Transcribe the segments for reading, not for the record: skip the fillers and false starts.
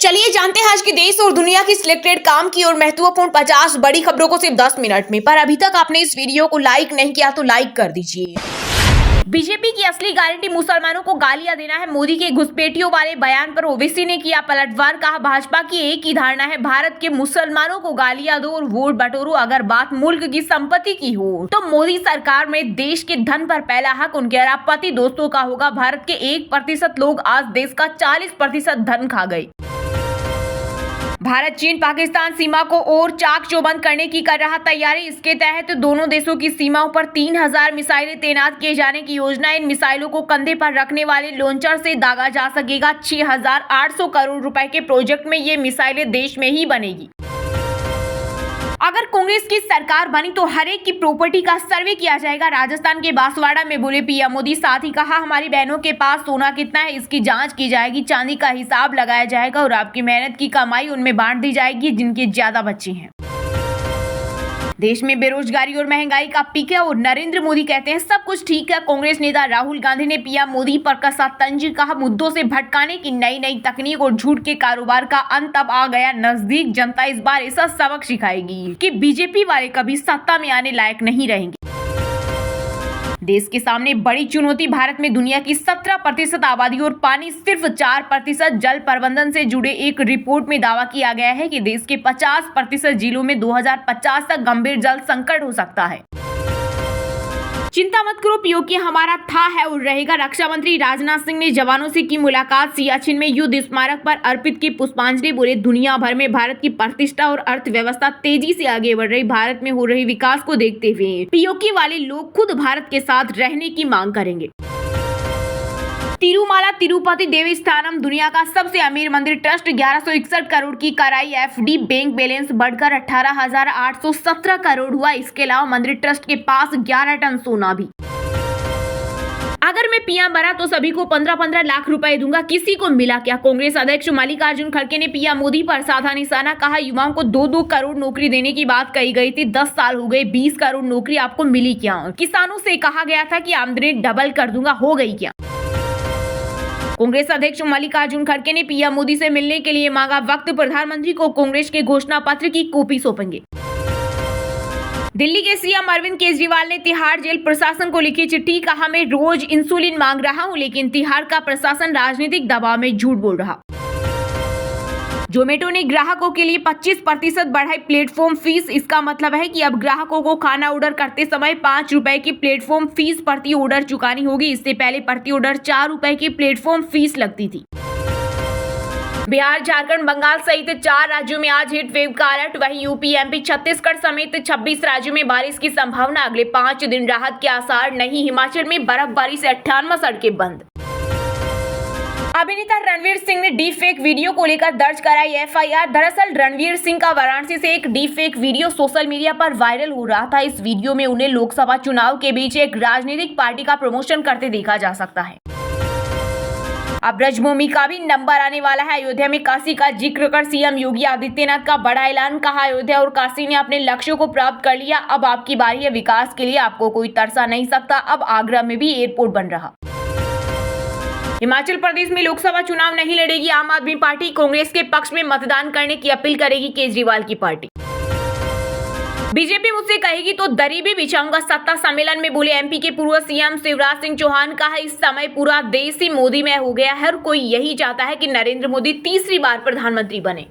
चलिए जानते हैं आज के देश और दुनिया की सिलेक्टेड काम की और महत्वपूर्ण 50 बड़ी खबरों को सिर्फ 10 मिनट में। पर अभी तक आपने इस वीडियो को लाइक नहीं किया तो लाइक कर दीजिए। बीजेपी की असली गारंटी मुसलमानों को गालियां देना है। मोदी के घुसपैठियों वाले बयान पर ओवैसी ने किया पलटवार। कहा, भाजपा की एक ही धारणा है, भारत के मुसलमानों को गालियां दो और वोट बटोरो। अगर बात मुल्क की संपत्ति की हो तो मोदी सरकार में देश के धन पर पहला हक उनके अरबपति दोस्तों का होगा। भारत के 1% लोग आज देश का 40% धन खा गए। भारत चीन पाकिस्तान सीमा को और चाक चौबंद करने की कर रहा तैयारी। इसके तहत दोनों देशों की सीमाओं पर 3000 मिसाइलें तैनात किए जाने की योजना। इन मिसाइलों को कंधे पर रखने वाले लॉन्चर से दागा जा सकेगा। 6800 करोड़ रुपए के प्रोजेक्ट में ये मिसाइलें देश में ही बनेगी। अगर कांग्रेस की सरकार बनी तो हर एक की प्रॉपर्टी का सर्वे किया जाएगा। राजस्थान के बांसवाड़ा में बोले पीएम मोदी। साथ ही कहा, हमारी बहनों के पास सोना कितना है इसकी जांच की जाएगी, चांदी का हिसाब लगाया जाएगा और आपकी मेहनत की कमाई उनमें बांट दी जाएगी जिनके ज्यादा बच्चे हैं। देश में बेरोजगारी और महंगाई का पीक है और नरेंद्र मोदी कहते हैं सब कुछ ठीक है। कांग्रेस नेता राहुल गांधी ने पीएम मोदी पर कसा तंज। कहा, मुद्दों से भटकाने की नई तकनीक और झूठ के कारोबार का अंत अब आ गया नजदीक। जनता इस बार ऐसा सबक सिखाएगी कि बीजेपी वाले कभी सत्ता में आने लायक नहीं रहेंगे। देश के सामने बड़ी चुनौती। भारत में दुनिया की 17% आबादी और पानी सिर्फ 4%। जल प्रबंधन से जुड़े एक रिपोर्ट में दावा किया गया है कि देश के 50% जिलों में 2050 तक गंभीर जल संकट हो सकता है। चिंता मत करो, पीओके हमारा था, है और रहेगा। रक्षा मंत्री राजनाथ सिंह ने जवानों से की मुलाकात। सियाचिन में युद्ध स्मारक पर अर्पित की पुष्पांजलि। बोले, दुनिया भर में भारत की प्रतिष्ठा और अर्थव्यवस्था तेजी से आगे बढ़ रही। भारत में हो रही विकास को देखते हुए पीओके वाले लोग खुद भारत के साथ रहने की मांग करेंगे। तिरुमाला तिरुपति देवस्थानम दुनिया का सबसे अमीर मंदिर ट्रस्ट 1161 करोड़ की कराई एफडी। बैंक बैलेंस बढ़कर 18,817 करोड़ हुआ। इसके अलावा मंदिर ट्रस्ट के पास 11 टन सोना भी। अगर मैं पीएम बना तो सभी को 15-15 लाख रुपए दूंगा। किसी को मिला क्या? कांग्रेस अध्यक्ष मल्लिकार्जुन खड़गे ने पीएम मोदी पर साधा निशाना। कहा, युवाओं को 2-2 करोड़ नौकरी देने की बात कही गई थी। 10 साल हो गए, 20 करोड़ नौकरी आपको मिली क्या? किसानों से कहा गया था कि आमदनी डबल कर दूंगा, हो गई क्या? कांग्रेस अध्यक्ष मल्लिकार्जुन खड़गे ने पीएम मोदी से मिलने के लिए मांगा वक्त। प्रधानमंत्री को कांग्रेस के घोषणा पत्र की कॉपी सौंपेंगे। दिल्ली के सीएम अरविंद केजरीवाल ने तिहाड़ जेल प्रशासन को लिखी चिट्ठी। कहा, मैं रोज इंसुलिन मांग रहा हूं लेकिन तिहाड़ का प्रशासन राजनीतिक दबाव में झूठ बोल रहा। जोमेटो ने ग्राहकों के लिए 25% बढ़ाई प्लेटफॉर्म फीस। इसका मतलब है कि अब ग्राहकों को खाना ऑर्डर करते समय 5 रुपए की प्लेटफॉर्म फीस प्रति ऑर्डर चुकानी होगी। इससे पहले प्रति ऑर्डर 4 रुपए की प्लेटफॉर्म फीस लगती थी। बिहार, झारखंड, बंगाल सहित 4 राज्यों में आज हीट वेव का अलर्ट। वहीं यूपी, एमपी, छत्तीसगढ़ समेत 26 राज्यों में बारिश की संभावना। अगले 5 दिन राहत के आसार नहीं। हिमाचल में बर्फबारी से 58 सड़कें बंद। अभिनेता रणवीर सिंह ने डीप फेक वीडियो को लेकर दर्ज कराई एफआईआर। दरअसल रणवीर सिंह का वाराणसी से एक deep fake video social media पर वायरल हो रहा था। इस वीडियो में उन्हें लोकसभा चुनाव के बीच एक राजनीतिक पार्टी का प्रमोशन करते देखा जा सकता है। अब ब्रजभूमि का भी नंबर आने वाला है। अयोध्या में काशी का जिक्र कर सीएम योगी आदित्यनाथ का बड़ा ऐलान। कहा, अयोध्या और काशी ने अपने लक्ष्यों को प्राप्त कर लिया। अब आपकी बारी है। विकास के लिए आपको कोई तरसा नहीं सकता। अब आगरा में भी एयरपोर्ट बन रहा। हिमाचल प्रदेश में लोकसभा चुनाव नहीं लड़ेगी आम आदमी पार्टी। कांग्रेस के पक्ष में मतदान करने की अपील करेगी केजरीवाल की पार्टी। बीजेपी मुझसे कहेगी तो दरी भी बिछाऊंगा, सत्ता सम्मेलन में बोले एमपी के पूर्व सीएम शिवराज सिंह चौहान। कहा, इस समय पूरा देश ही मोदी में हो गया है। हर कोई यही चाहता है कि नरेंद्र मोदी तीसरी बार प्रधानमंत्री बने।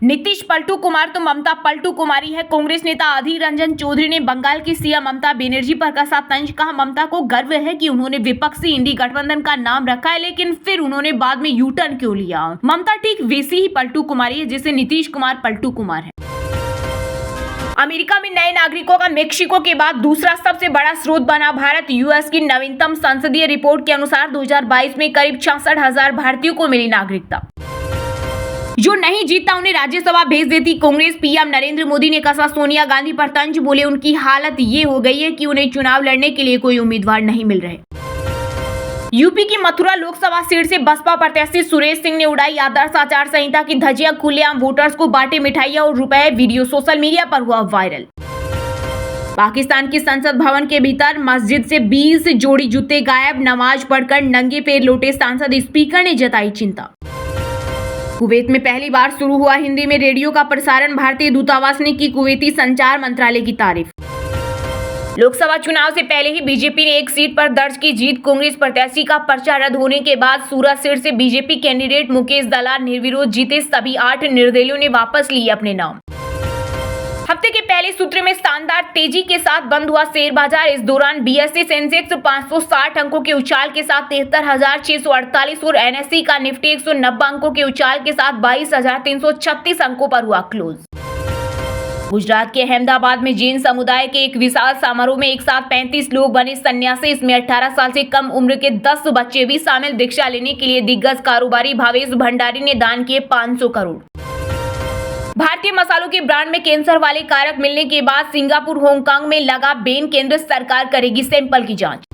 नीतीश पलटू कुमार तो ममता पलटू कुमारी है। कांग्रेस नेता अधीर रंजन चौधरी ने बंगाल की सीएम ममता बनर्जी पर कसा तंज। कहा, ममता को गर्व है कि उन्होंने विपक्षी इंडी गठबंधन का नाम रखा है, लेकिन फिर उन्होंने बाद में यू टर्न क्यों लिया? ममता ठीक वैसी ही पलटू कुमारी है जैसे नीतीश कुमार पलटू कुमार है। अमेरिका में नए नागरिकों का मेक्सिको के बाद दूसरा सबसे बड़ा स्रोत बना भारत। यूएस की नवीनतम संसदीय रिपोर्ट के अनुसार 2022 में करीब 66,000 भारतीयों को मिली नागरिकता। जो नहीं जीतता उन्हें राज्यसभा भेज देती कांग्रेस। पीएम नरेंद्र मोदी ने कसा सोनिया गांधी पर तंज। बोले, उनकी हालत ये हो गई है कि उन्हें चुनाव लड़ने के लिए कोई उम्मीदवार नहीं मिल रहे। यूपी की मथुरा लोकसभा सीट से बसपा प्रत्याशी सुरेश सिंह ने उड़ाई आदर्श आचार संहिता की धज्जियां। खुलेआम वोटर्स को बांटे मिठाइयां और रुपए। वीडियो सोशल मीडिया पर हुआ वायरल। पाकिस्तान की संसद भवन के भीतर मस्जिद से 20 जोड़ी जूते गायब। नमाज पढ़कर नंगे पैर लौटे सांसद। स्पीकर ने जताई चिंता। कुवैत में पहली बार शुरू हुआ हिंदी में रेडियो का प्रसारण, भारतीय दूतावास ने की कुवैती संचार मंत्रालय की तारीफ। लोकसभा चुनाव से पहले ही बीजेपी ने एक सीट पर दर्ज की जीत, कांग्रेस प्रत्याशी का पर्चा रद्द होने के बाद सूरत से बीजेपी कैंडिडेट मुकेश दलाल निर्विरोध जीते, सभी 8 निर्दलीयों ने वापस लिए अपने नाम। हफ्ते के पहले सूत्र में शानदार तेजी के साथ बंद हुआ शेयर बाजार। इस दौरान बीएसई सेंसेक्स 560 अंकों के उछाल के साथ 73,648 और एनएसई का निफ्टी 190 अंकों के उछाल के साथ 22,336 अंकों पर हुआ क्लोज। गुजरात के अहमदाबाद में जैन समुदाय के एक विशाल समारोह में एक साथ 35 लोग बने सन्यासी। इसमें 18 साल से कम उम्र के 10 बच्चे भी शामिल। दीक्षा लेने के लिए दिग्गज कारोबारी भावेश भंडारी ने दान किए 500 करोड़। भारतीय मसालों के ब्रांड में कैंसर वाले कारक मिलने के बाद सिंगापुर हांगकांग में लगा बैन, केंद्र सरकार करेगी सैंपल की जांच।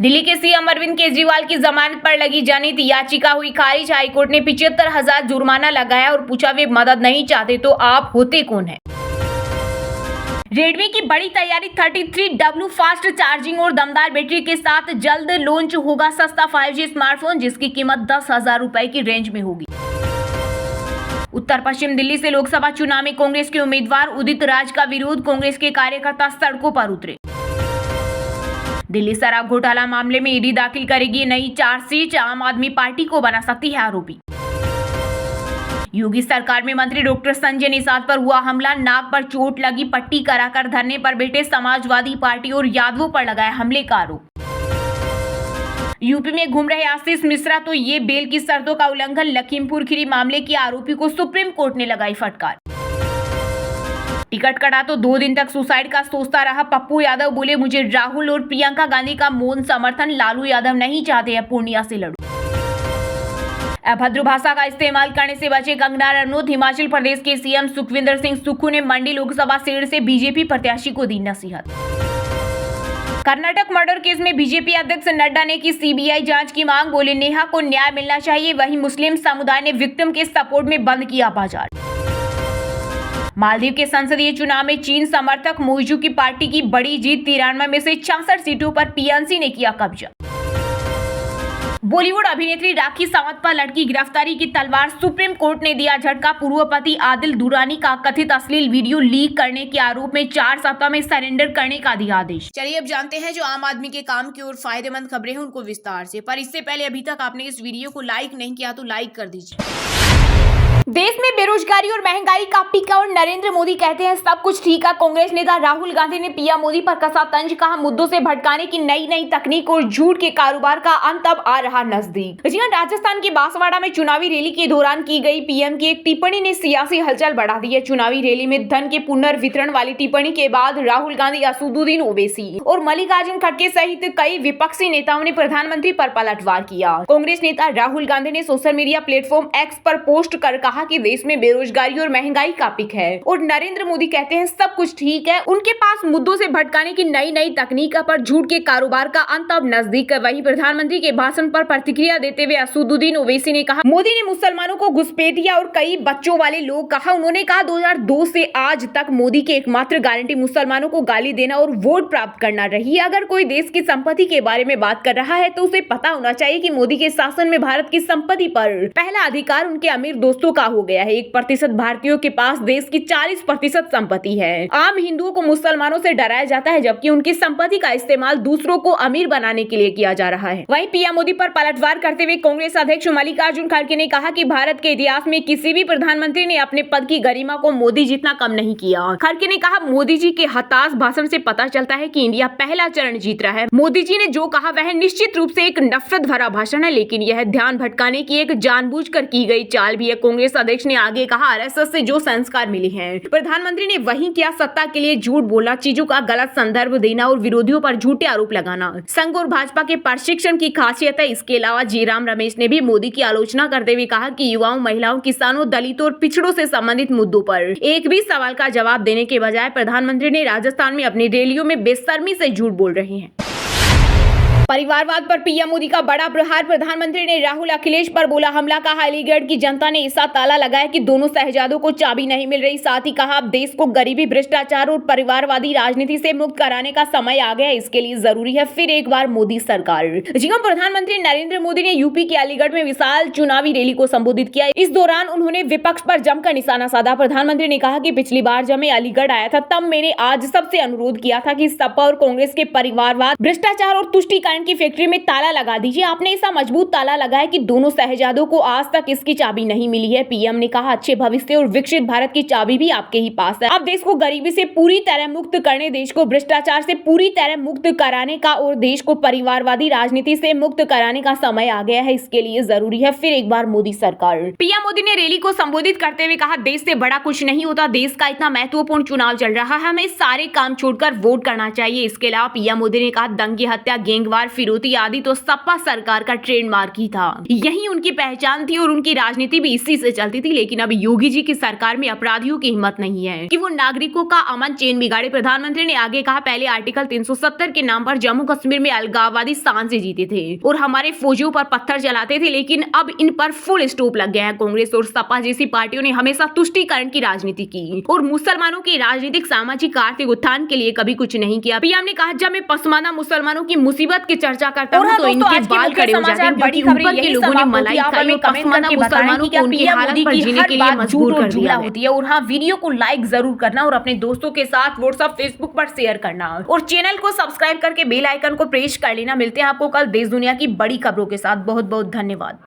दिल्ली के सीएम अरविंद केजरीवाल की जमानत पर लगी जनहित याचिका हुई खारिज। हाईकोर्ट ने 75,000 जुर्माना लगाया और पूछा वे मदद नहीं चाहते तो आप होते कौन है। रेडमी की बड़ी तैयारी, 33W फास्ट चार्जिंग और दमदार बैटरी के साथ जल्द लॉन्च होगा सस्ता 5G स्मार्टफोन, जिसकी कीमत 10,000 रुपए की रेंज में होगी। उत्तर पश्चिम दिल्ली से लोकसभा चुनाव में कांग्रेस के उम्मीदवार उदित राज का विरोध, कांग्रेस के कार्यकर्ता सड़कों पर उतरे। दिल्ली शराब घोटाला मामले में ईडी दाखिल करेगी नई चार्जशीट, आम आदमी पार्टी को बना सकती है आरोपी। योगी सरकार में मंत्री डॉक्टर संजय निषाद पर हुआ हमला, नाक पर चोट लगी, पट्टी कराकर धरने पर बैठे समाजवादी पार्टी और यादवों पर लगाया हमले का आरोप। यूपी में घूम रहे आशीष मिश्रा तो ये बेल की शर्तों का उल्लंघन, लखीमपुर खीरी मामले के आरोपी को सुप्रीम कोर्ट ने लगाई फटकार। टिकट कटा तो 2 दिन तक सुसाइड का सोचता रहा, पप्पू यादव बोले मुझे राहुल और प्रियंका गांधी का मौन समर्थन, लालू यादव नहीं चाहते हैं पूर्णिया से लड़ूं। अभद्र भाषा का इस्तेमाल करने से बचे कंगना रनौत। हिमाचल प्रदेश के सीएम सुखविंदर सिंह सुक्खू ने मंडी लोकसभा सीट से बीजेपी प्रत्याशी को दी नसीहत। कर्नाटक मर्डर केस में बीजेपी अध्यक्ष नड्डा ने की सीबीआई जांच की मांग, बोले नेहा को न्याय मिलना चाहिए। वहीं मुस्लिम समुदाय ने विक्टिम के सपोर्ट में बंद किया बाजार। मालदीव के संसदीय चुनाव में चीन समर्थक मोइजू की पार्टी की बड़ी जीत, 93 में से 66 सीटों पर पीएनसी ने किया कब्जा। बॉलीवुड अभिनेत्री राखी सावंत पर लटकी गिरफ्तारी की तलवार, सुप्रीम कोर्ट ने दिया झटका। पूर्व पति आदिल दुरानी का कथित अश्लील वीडियो लीक करने के आरोप में 4 सप्ताह में सरेंडर करने का दिया आदेश। चलिए अब जानते हैं जो आम आदमी के काम की और फायदेमंद खबरें हैं उनको विस्तार से, पर इससे पहले अभी तक आपने इस वीडियो को लाइक नहीं किया तो लाइक कर दीजिए। देश में बेरोजगारी और महंगाई का पीका और नरेंद्र मोदी कहते हैं सब कुछ ठीक है। कांग्रेस नेता राहुल गांधी ने पीएम मोदी पर कसा तंज, कहा मुद्दों से भटकाने की नई तकनीक और झूठ के कारोबार का अंत अब आ रहा नजदीक। राजस्थान के बांसवाड़ा में चुनावी रैली के दौरान की गई पीएम की एक टिप्पणी ने सियासी हलचल बढ़ा दी है। चुनावी रैली में धन के पुनर्वितरण वाली टिप्पणी के बाद राहुल गांधी, असदुद्दीन ओवैसी और मल्लिकार्जुन खड़गे सहित कई विपक्षी नेताओं ने प्रधानमंत्री पर पलटवार किया। कांग्रेस नेता राहुल गांधी ने सोशल मीडिया प्लेटफॉर्म एक्स पर पोस्ट कर कहा कि देश में बेरोजगारी और महंगाई का पिक है और नरेंद्र मोदी कहते हैं सब कुछ ठीक है। उनके पास मुद्दों से भटकाने की नई तकनीक पर झूठ के कारोबार का अंत अब नजदीक है। वहीं प्रधानमंत्री के भाषण पर प्रतिक्रिया देते हुए असदुद्दीन ओवैसी ने कहा मोदी ने मुसलमानों को घुसपैठिया और कई बच्चों वाले लोग कहा। उन्होंने कहा 2002 से आज तक मोदी की एकमात्र गारंटी मुसलमानों को गाली देना और वोट प्राप्त करना रही है। अगर कोई देश की संपत्ति के बारे में बात कर रहा है तो उसे पता होना चाहिए कि मोदी के शासन में भारत की संपत्ति पर पहला अधिकार उनके अमीर दोस्तों का हो गया है। 1% भारतीयों के पास देश की 40% संपत्ति है। आम हिंदुओं को मुसलमानों से डराया जाता है जबकि उनकी संपत्ति का इस्तेमाल दूसरों को अमीर बनाने के लिए किया जा रहा है। वहीं पीएम मोदी पर पलटवार करते हुए कांग्रेस अध्यक्ष मल्लिकार्जुन खड़गे ने कहा कि भारत के इतिहास में किसी भी प्रधानमंत्री ने अपने पद की गरिमा को मोदी जितना कम नहीं किया। खड़गे ने कहा मोदी जी के हताश भाषण से पता चलता है कि इंडिया पहला चरण जीत रहा है। मोदी जी ने जो कहा वह निश्चित रूप से एक नफरत भरा भाषण है, लेकिन यह ध्यान भटकाने की एक जानबूझकर की गई चाल भी है। कांग्रेस अध्यक्ष ने आगे कहा आरएसएस से जो संस्कार मिले हैं प्रधानमंत्री ने वही किया। सत्ता के लिए झूठ बोलना, चीजों का गलत संदर्भ देना और विरोधियों पर झूठे आरोप लगाना संघ और भाजपा के प्रशिक्षण की खासियत है। इसके अलावा जयराम रमेश ने भी मोदी की आलोचना करते हुए कहा कि युवाओं, महिलाओं, किसानों, दलितों और पिछड़ों से संबंधित मुद्दों पर एक भी सवाल का जवाब देने के बजाय प्रधानमंत्री ने राजस्थान में अपनी रैलियों में बेशर्मी से झूठ बोल रहे हैं। परिवारवाद पर पीएम मोदी का बड़ा प्रहार। प्रधानमंत्री ने राहुल अखिलेश पर बोला हमला। कहा अलीगढ़ की जनता ने ऐसा ताला लगाया कि दोनों शहजादों को चाबी नहीं मिल रही। साथ ही कहा अब देश को गरीबी, भ्रष्टाचार और परिवारवादी राजनीति से मुक्त कराने का समय आ गया है। इसके लिए जरूरी है फिर एक बार मोदी सरकार। जी हां, प्रधानमंत्री नरेंद्र मोदी ने यूपी के अलीगढ़ में विशाल चुनावी रैली को संबोधित किया। इस दौरान उन्होंने विपक्ष पर जमकर निशाना साधा। प्रधानमंत्री ने कहा कि पिछली बार जब मैं अलीगढ़ आया था तब मैंने आज सबसे अनुरोध किया था कि सपा और कांग्रेस के परिवारवाद, भ्रष्टाचार और तुष्टीकरण की फैक्ट्री में ताला लगा दीजिए। आपने ऐसा मजबूत ताला लगाया कि दोनों शहजादों को आज तक इसकी चाबी नहीं मिली है। पीएम ने कहा अच्छे भविष्य और विकसित भारत की चाबी भी आपके ही पास है। अब देश को गरीबी से पूरी तरह मुक्त करने, देश को भ्रष्टाचार से पूरी तरह मुक्त कराने का और देश को परिवारवादी राजनीति से मुक्त कराने का समय आ गया है। इसके लिए जरूरी है फिर एक बार मोदी सरकार। पीएम मोदी ने रैली को संबोधित करते हुए कहा देश से बड़ा कुछ नहीं होता। देश का इतना महत्वपूर्ण चुनाव चल रहा है, हमें सारे काम छोड़कर वोट करना चाहिए। इसके अलावा पीएम मोदी ने कहा दंगे, हत्या, गैंगवार, फिरौती आदि तो सपा सरकार का ट्रेडमार्क ही था। यही उनकी पहचान थी और उनकी राजनीति भी इसी से चलती थी। लेकिन अब योगी जी की सरकार में अपराधियों की हिम्मत नहीं है कि वो नागरिकों का अमन चैन बिगाड़े। प्रधानमंत्री ने आगे कहा पहले आर्टिकल 370 के नाम पर जम्मू कश्मीर में अलगाववादी शान से जीते थे और हमारे फौजियों पर पत्थर जलाते थे, लेकिन अब इन पर फुल स्टॉप लग गया है। कांग्रेस और सपा जैसी पार्टियों ने हमेशा तुष्टीकरण की राजनीति की और मुसलमानों के राजनीतिक, सामाजिक, आर्थिक उत्थान के लिए कभी कुछ नहीं किया। पीएम ने कहा जब मैं पसमानदा मुसलमानों की मुसीबत की चर्चा करता हूं तो इनके बाल खड़े हो जाते हैं, क्योंकि ऊपर के लोगों ने मलाई खाई और पसमानदा मुसलमानों को उनकी हालत पर जीने के लिए मजबूर कर दिया होती है। और हाँ, वीडियो को लाइक जरूर करना और अपने दोस्तों के साथ व्हाट्सएप, फेसबुक पर शेयर करना और चैनल को सब्सक्राइब करके बेल आइकन को प्रेस कर लेना। मिलते हैं आपको कल देश दुनिया की बड़ी खबरों के साथ। बहुत बहुत धन्यवाद।